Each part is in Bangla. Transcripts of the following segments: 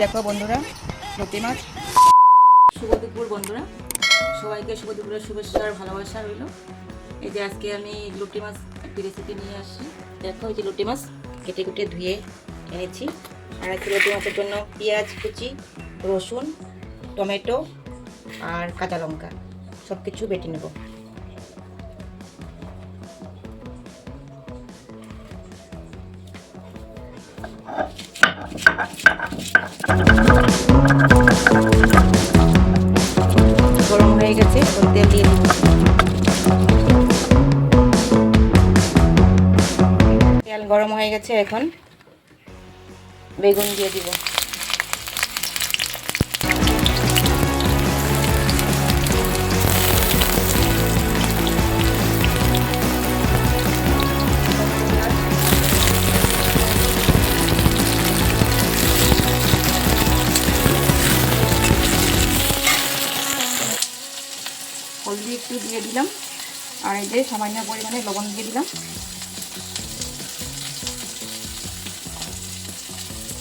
দেখো বন্ধুরা, লতি মাছ। শুভ দুপুর বন্ধুরা, সবাইকে শুভ দুপুরের শুভেচ্ছা আর ভালোবাসা রইল। এই যে আজকে আমি লতি মাছ একটি রেসিপি নিয়ে আসছি। দেখো এই যে লতি মাছ কেটে কুটে ধুয়ে এনেছি। আর আজকে লতি মাছের জন্য পেঁয়াজ কুচি, রসুন, টমেটো আর কাঁচা লঙ্কা সব কিছু বেটে নেব। গরম হয়ে গেছে, তেল দিয়ে দিব। তেল গরম হয়ে গেছে, এখন বেগুন দিয়ে দিব। হলদি একটু দিয়ে দিলাম, আর এই যে সামান্য পরিমাণে লবণ দিয়ে দিলাম।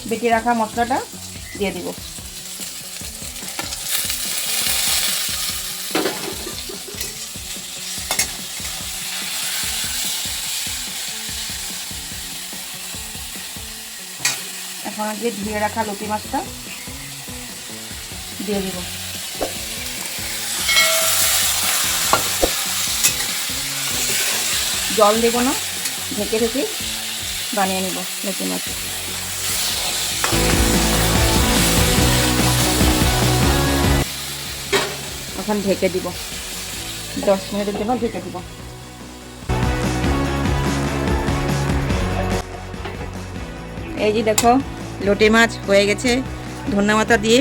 বেটে রাখা মশলাটা দিয়ে দিব। এখন যে ধুয়ে রাখা লতি মাছটা দিয়ে দিব। জল দেব না, ঢেকে ঢেকে বানিয়ে নেব লতি মাছ। এখন ঢেকে দিব, 10 মিনিটের জন্য ঢেকে দিব। এই যে দেখো লতি মাছ হয়ে গেছে, ধনিয়া পাতা দিয়ে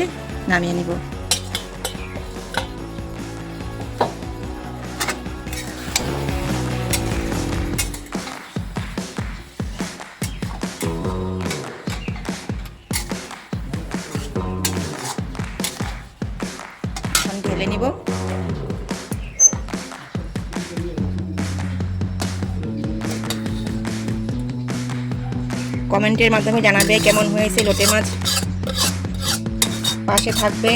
নামিয়ে নিব। ঢেলে নিব। কমেন্টের মাধ্যমে জানাবে কেমন হয়েছে লতি মাছ, পাশে থাকবে।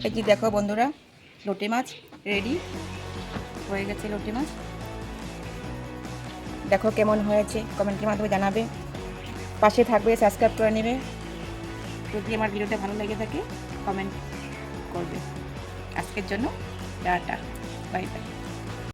এই যে দেখো বন্ধুরা, লতি মাছ রেডি হয়ে গেছে। লতি মাছ দেখো কেমন হয়েছে, কমেন্টের মাধ্যমে জানাবে, পাশে থাকবে, সাবস্ক্রাইব করে নেবে। যদি আমার ভিডিওটা ভালো লেগে থাকে কমেন্ট করবে। আজকের জন্য টাটা, বাই বাই।